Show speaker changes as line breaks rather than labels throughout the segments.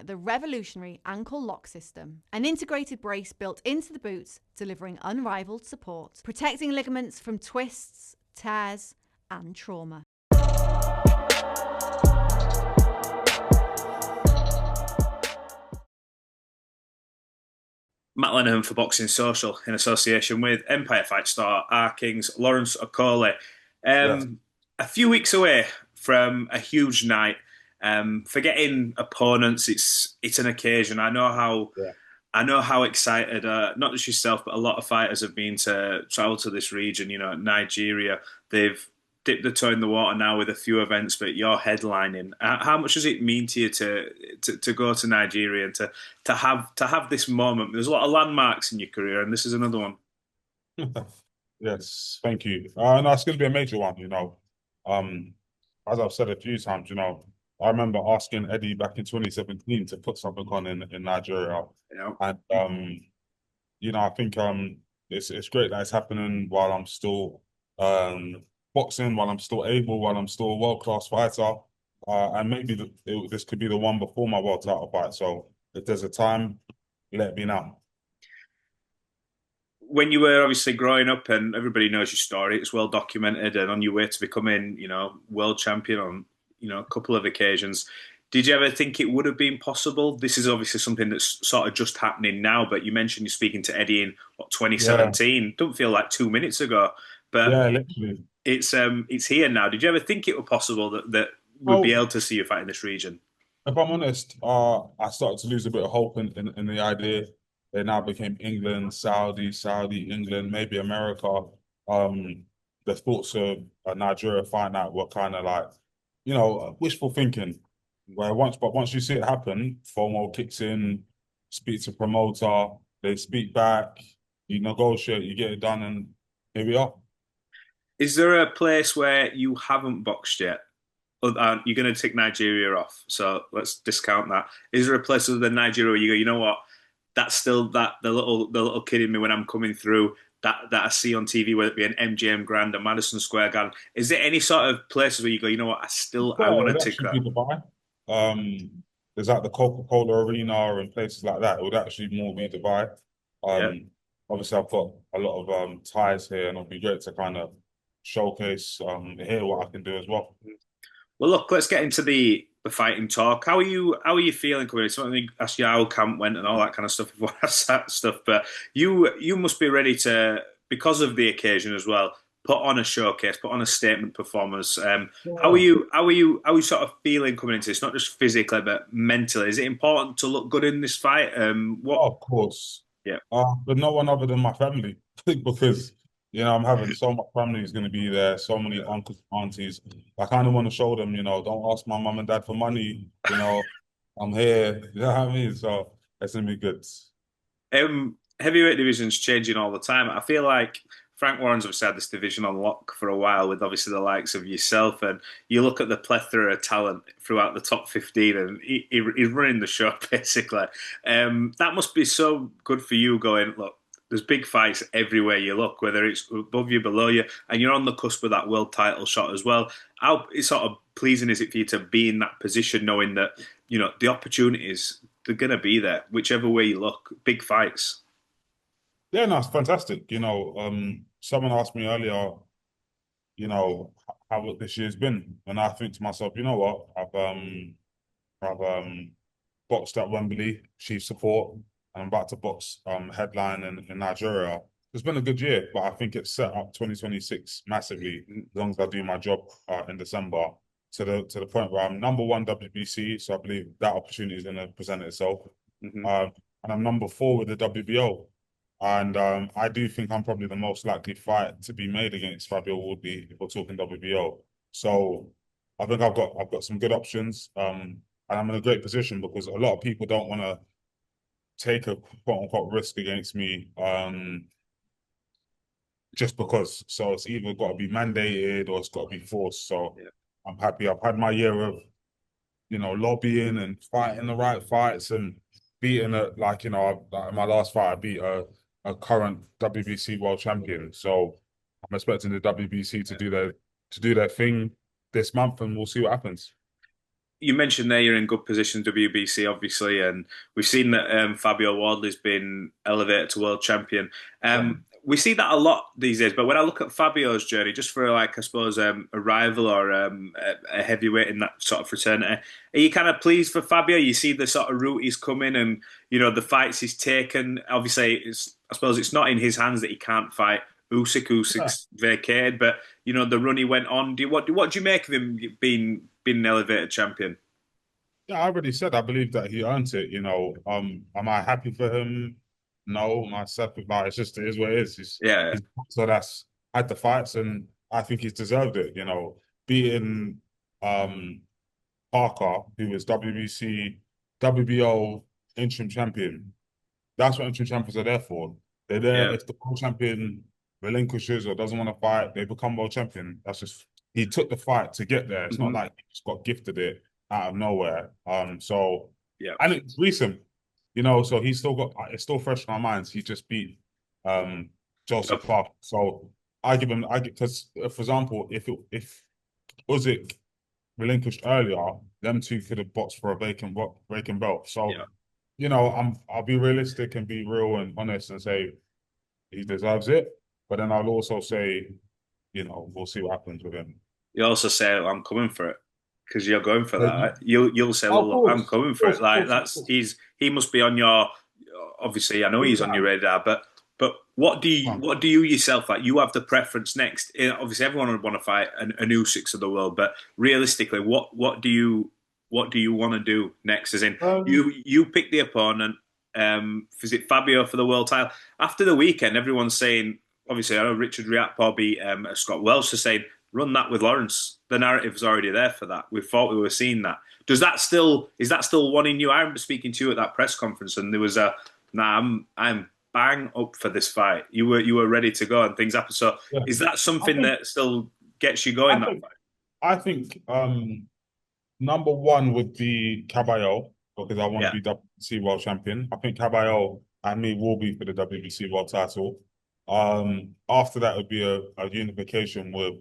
the revolutionary ankle lock system, an integrated brace built into the boots, delivering unrivaled support, protecting ligaments from twists, tears, and trauma.
Matt Lenihan for Boxing Social in association with Empire Fight star R King's Lawrence Okolie.
Yes.
A few weeks away from a huge night. Forgetting opponents, it's an occasion.
Yeah.
I know how excited not just yourself but a lot of fighters have been to travel to this region. You know, Nigeria. They've dipped the toe in the water now with a few events, but you're headlining. How much does it mean to you to go to Nigeria and to have this moment? There's a lot of landmarks in your career, and this is another one.
Yes, thank you. No, it's going to be a major one, Um, as I've said a few times, I remember asking Eddie back in 2017 to put something on in Nigeria.
You know,
And I think it's great that it's happening while I'm still boxing, while I'm still able, while I'm still a world-class fighter. And maybe this could be the one before my world title fight. So if there's a time, let me know.
when you were obviously growing up, and everybody knows your story, it's well documented, and on your way to becoming, world champion on, a couple of occasions. Did you ever think it would have been possible? This is obviously something that's sort of just happening now, but you mentioned you're speaking to Eddie in what
Yeah,
2017. Don't feel like 2 minutes ago, but
yeah, literally.
it's here now. Did you ever think it were possible that we'd be
Well,
able to see you fight in this region?
if I'm honest, I started to lose a bit of hope in the idea. It now became England, Saudi, England, maybe America. Um, the thoughts of Nigeria fight night were kind of like, wishful thinking. But once you see it happen, FOMO kicks in, speak to promoter, they speak back, you negotiate, you get it done, and here we are.
Is there a place where you haven't boxed yet? You're going to take Nigeria off, so let's discount that. Is there a place other than Nigeria where you go, you know what? That's still that the little kid in me when I'm coming through that I see on TV, whether it be an MGM Grand or Madison Square Garden. Is there any sort of places where you go, you know what? I
Well, it
want to
would
tick
actually
that.
be Dubai. There's like the Coca-Cola Arena and places like that. It would actually more be Dubai.
Yeah.
Um, Obviously I've got a lot of ties here, and it'll be great to kind of showcase here what I can do as well.
Well, look, let's get into the fighting talk. How are you feeling coming in? Something ask you how camp went and all that kind of stuff before I ask that stuff. But you must be ready to, because of the occasion as well, put on a showcase, put on a statement performance. How are
Yeah.
you? How are you sort of feeling coming into this? Not just physically, but mentally. Is it important to look good in this fight? What?
Oh, of course.
Yeah,
But no one other than my family, because I'm having so much family is going to be there, so many uncles, aunties. I kind of want to show them, don't ask my mum and dad for money. I'm here. You know what I mean? So it's gonna be good.
Heavyweight division's changing all the time. I feel like Frank Warren's obviously had this division on lock for a while with obviously the likes of yourself, and you look at the plethora of talent throughout the top 15, and he's running the show basically. That must be so good for you going, look, there's big fights everywhere you look, whether it's above you, below you, and you're on the cusp of that world title shot as well. How sort of pleasing is it for you to be in that position, knowing that, the opportunities, they're going to be there, whichever way you look, big fights.
Yeah, no, it's fantastic. Someone asked me earlier, how this year's been, and I think to myself, you know what, I've boxed at Wembley, chief support, and I'm about to box headline in Nigeria. It's been a good year, but I think it's set up 2026 massively as long as I do my job in December to the point where I'm number one WBC, so I believe that opportunity is going to present itself.
Hmm.
Um, and I'm number four with the WBO. And I do think I'm probably the most likely fight to be made against Fabio Wardley if we're talking WBO. So I think I've got some good options. And I'm in a great position because a lot of people don't want to take a quote unquote risk against me just because. So it's either got to be mandated or it's got to be forced. So
Yeah.
I'm happy. I've had my year of, lobbying and fighting the right fights and beating it. Like, like my last fight, I beat a current WBC world champion. So I'm expecting the WBC to do their thing this month, and we'll see what happens.
you mentioned there you're in good position, WBC, obviously, and we've seen that Fabio Wardley's been elevated to world champion. We see that a lot these days, but when I look at Fabio's journey, just for like, I suppose, a rival or a heavyweight in that sort of fraternity, are you kind of pleased for Fabio? You see the sort of route he's coming and, the fights he's taken. Obviously, I suppose it's not in his hands that he can't fight Usyk.
Yeah.
Usyk's vacated, but the run he went on. What do you make of him being an elevated champion?
Yeah, I already said I believe that he earned it. Am I happy for him? No, myself, like it's just it is what it is.
Yeah,
He's so that's had the fights, and I think he's deserved it. Beating um Parker, who was WBC, WBO interim champion. That's what interim champions are there for. They're there
yeah.
if the world champion relinquishes or doesn't want to fight, they become world champion. That's just he took the fight to get there. It's not
Hmm.
like he just got gifted it out of nowhere. So
Yeah.
and it's recent, so he's still got it's still fresh in our minds. He just beat Joseph
Yep.
Park. So I give because for example, if Usyk relinquished earlier, them two could have boxed for a vacant belt. So
Yeah.
I'll be realistic and be real and honest and say he deserves it. But then I'll also say, we'll see what happens with him.
You also say, I'm coming for it because you're going for
Yeah,
that. You'll say,
of
well, look, I'm
course,
coming
of
for
course,
it.
of
Like
course, of
that's
course.
he must be on your. Obviously, I know
Big
he's on your
time.
radar, but what do you yourself like? You have the preference next. Obviously, everyone would want to fight an Usyk of the world, but realistically, what do you want to do next? As in,
Um,
you pick the opponent. Is it Fabio for the world title? After the weekend, everyone's saying. Obviously, I know Richard Riakporhe beat Scott Welsh, so saying run that with Lawrence. The narrative's already there for that. We thought we were seeing that. Is that still one in you? I remember speaking to you at that press conference, and there was a nah. I'm bang up for this fight. You were ready to go, and things happened. So
yeah,
is that
I
something
think,
that still gets you
I
going? That
think, I think, number one would be Caballero because I want to
fight?
be WBC world champion. I think Caballero and me will be for the WBC world title. After that would be a unification with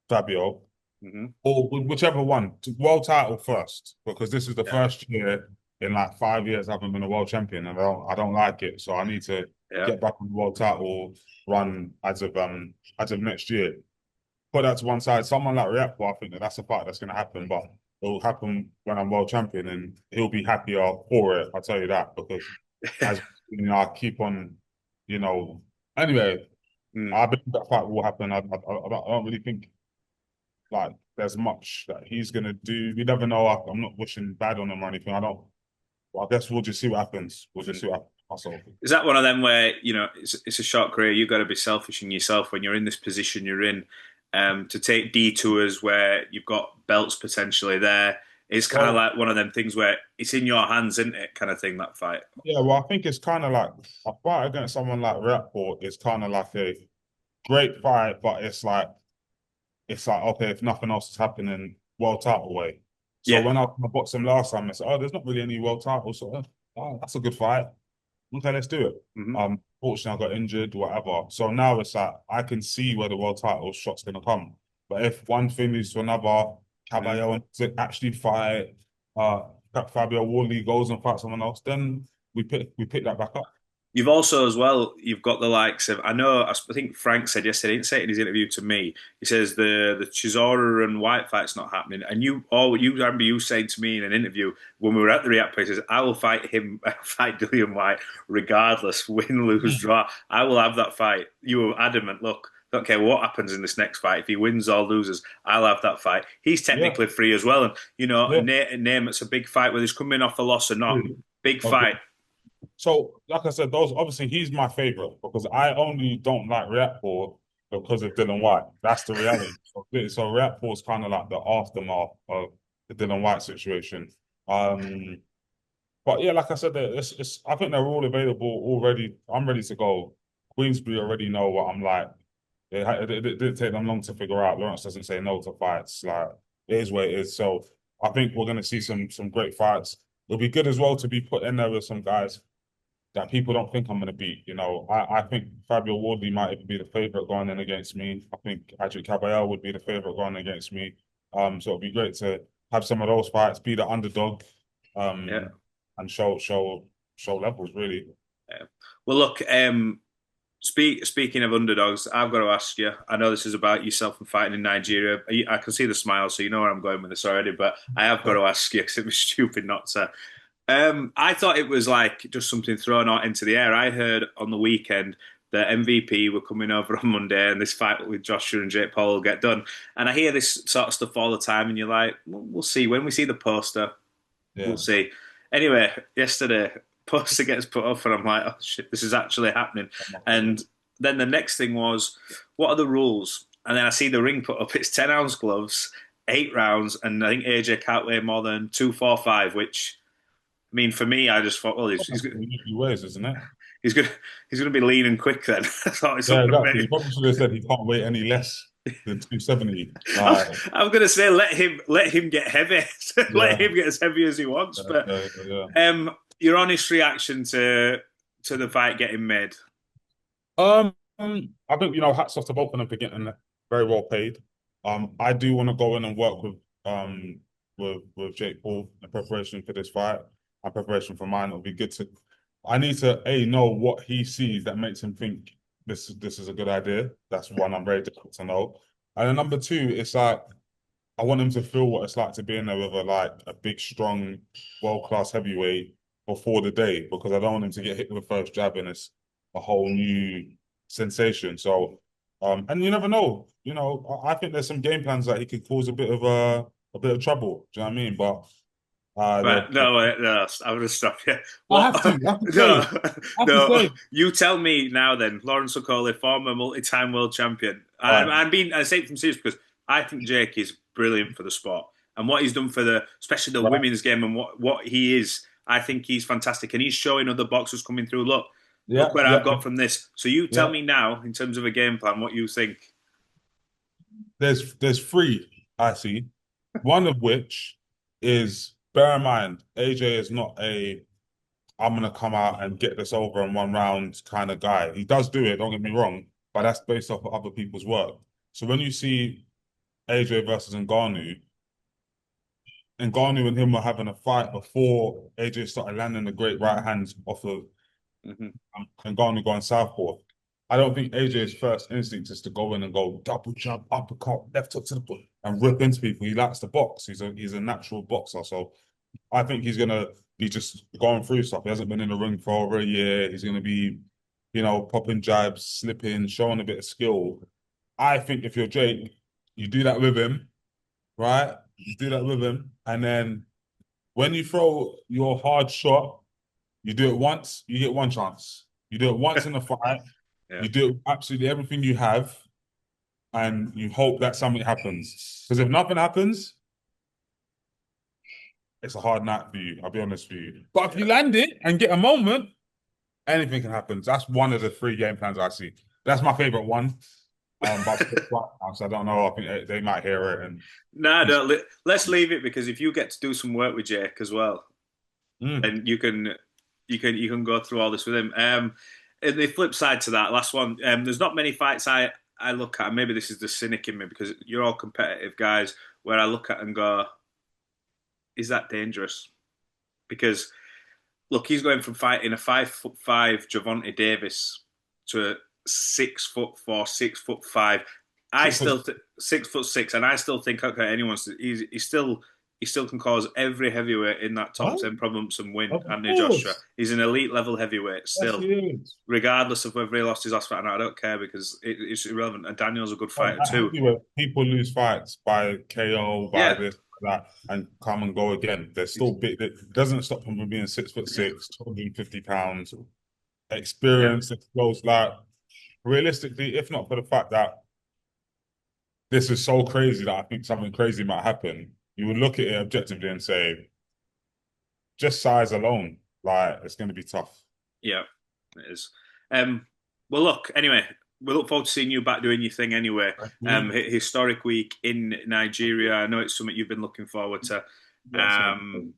Fabio.
Yeah. Hmm.
Or whichever one, world title first, because this is the
Yeah.
first year in like 5 years I haven't been a world champion, and I don't like it. So I need to
Yeah.
get back on the world title run as of next year. Put that to one side. Someone like Riakpo, I think that's a fight that's going to happen, but it will happen when I'm world champion, and he'll be happier for it. I'll tell you that because as I keep on, you know. Anyway,
Mm.
I believe that fight will happen. I don't really think like there's much that he's gonna do. We never know. I'm not wishing bad on him or anything. I don't. Well, I guess we'll just see what happens. We'll just
Mm.
see what happens.
Is that one of them where it's a short career? You've got to be selfish in yourself when you're in this position you're in, to take detours where you've got belts potentially there. It's kind of
Well,
like one of them things where it's in your hands, isn't it? Kind of thing. That fight.
yeah. Well, I think it's kind of like a fight against someone like Riakporhe is kind of like a great fight, but it's like okay, if nothing else is happening, world title way. So
Yeah.
when I boxed him last time, I said, oh, there's not really any world titles. So oh, that's a good fight. Okay, let's do it.
Hmm.
Fortunately, I got injured, whatever. So now it's like I can see where the world title shot's gonna come. But if one thing leads to another,
Hmm.
Caballero to actually fight, uh, Fabio Wardley goes and fights someone else, then we pick that back up.
You've also, as well, you've got the likes of, I know, I think Frank said yesterday, he didn't say it in his interview to me. He says the Chisora and White fight's not happening. And I remember you saying to me in an interview when we were at the React places, I will fight him, I'll fight Dillian White regardless, win, lose,
Mm.
draw. I will have that fight. You were adamant, look, don't care what happens in this next fight. If he wins or loses, I'll have that fight. He's
Yeah,
technically free as well. And,
yeah.
name it's a big fight, whether he's coming off a loss or not.
Agree.
Big fight.
Agree. So, like I said, those obviously he's my favorite because I only don't like Riakporhe because of Dylan White. That's the reality. So Riakporhe is kind of like the aftermath of the Dylan White situation. Um, but yeah, like I said, I think they're all available already. I'm ready to go. Queensbury already know what I'm like. It didn't take them long to figure out. Lawrence doesn't say no to fights. Like it is what it is. So I think we're gonna see some great fights. It'll be good as well to be put in there with some guys that people don't think I'm going to beat. I think Fabio Wardley might even be the favorite going in against me. I think Adrian Caballero would be the favorite going against me. So it'd be great to have some of those fights, be the underdog,
Yeah.
and show levels really.
Yeah. Well, look, speaking of underdogs, I've got to ask you. I know this is about yourself and fighting in Nigeria. I can see the smile, so you know where I'm going with this already. But I have got to ask you because it was stupid not to. I thought it was like just something thrown out into the air. I heard on the weekend that MVP were coming over on Monday, and this fight with Joshua and Jake Paul will get done. And I hear this sort of stuff all the time, and you're like, we'll see when we see the poster.
Yeah.
We'll see. Anyway, yesterday, poster gets put up, and I'm like, oh shit, this is actually happening. And then the next thing was, what are the rules? And then I see the ring put up. It's 10-ounce gloves, 8 rounds, and I think AJ can't weigh more than 245. Which, I mean, for me, I just thought, well,
He weighs, isn't it?
he's gonna he's gonna be lean and quick then. I thought it's
Yeah,
something
exactly. He probably should have said he can't weigh any less than 270.
I'm gonna say let him get heavy, let him get as heavy as he wants. But your honest reaction to the fight getting made?
I think, hats off to both of them for getting very well paid. I do want to go in and work with Jake Paul in preparation for this fight and preparation for mine. It'll be good to. I need to know what he sees that makes him think this is a good idea. That's one I'm very difficult to know. And then number two, it's like I want him to feel what it's like to be in there with a big, strong, world-class heavyweight before the day, because I don't want him to get hit with the first jab and it's a whole new sensation. So, and you never know. I think there's some game plans that he could cause a bit of trouble. Do you know what I mean? But
Right, no, I'm going to stop you.
I have to
No,
say.
you tell me now then, Lawrence Okolie, former multi-time world champion. I say it from serious because I think Jake is brilliant for the sport. And what he's done for especially the women's game and what he is, I think he's fantastic. And he's showing other boxers coming through, look where I've got from this. So you tell me now, in terms of a game plan, what you think.
There's three I see. One of which is, bear in mind, AJ is not I'm gonna come out and get this over in 1 round kind of guy. He does do it, don't get me wrong, but that's based off of other people's work. So when you see AJ versus Ngannou and him were having a fight before AJ started landing the great right hands off of Ngannou going southpaw, I don't think AJ's first instinct is to go in and go double jab, uppercut, left hook to the foot and rip into people. He likes to box. He's a natural boxer. So I think he's gonna be just going through stuff. He hasn't been in the ring for over a year. He's gonna be, popping jabs, slipping, showing a bit of skill. I think if you're Jake, you do that with him, right? You do that with him, and then when you throw your hard shot, you do it once, you get one chance. You do it once in the fight.
Yeah.
You do absolutely everything you have, and you hope that something happens. Because if nothing happens, it's a hard night for you. I'll be honest with you. But if you land it and get a moment, anything can happen. That's one of the 3 game plans I see. That's my favorite one. But I don't know. I think they might hear it. And
no, let's leave it, because if you get to do some work with Jake as well, and you can go through all this with him. And the flip side to that, last one, there's not many fights I look at, and maybe this is the cynic in me because you're all competitive guys, where I look at and go, is that dangerous? Because, look, he's going from fighting a 5'5" Gervonta Davis to a 6'4", 6'5". I still 6'6", and I still think, okay, he still can cause every heavyweight in that top 10 problems and win. Anthony Joshua, he's an elite level heavyweight still, regardless of whether he lost his last fight or not. I don't care because it's irrelevant. And Daniel's a good fighter too.
People lose fights by KO, by this, that, and come and go again. They're still big. It doesn't stop them from being 6'6", 250 pounds, experience, exposed. Like, realistically, if not for the fact that this is so crazy that I think something crazy might happen, you would look at it objectively and say, just size alone, like, it's going to be tough.
Yeah, it is. Well, look, anyway, we look forward to seeing you back doing your thing anyway. Historic week in Nigeria. I know it's something you've been looking forward to. And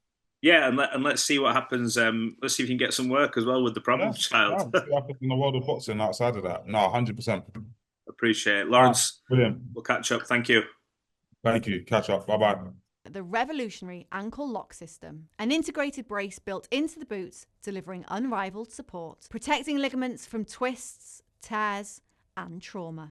let's see what happens. Let's see if you can get some work as well with the problem child.
What happens in the world of boxing outside of that? No, 100%.
Appreciate it. Lawrence,
brilliant.
We'll catch up. Thank you.
Thank you. Catch up. Bye-bye.
the revolutionary ankle lock system, an integrated brace built into the boots, delivering unrivaled support, protecting ligaments from twists, tears, and trauma.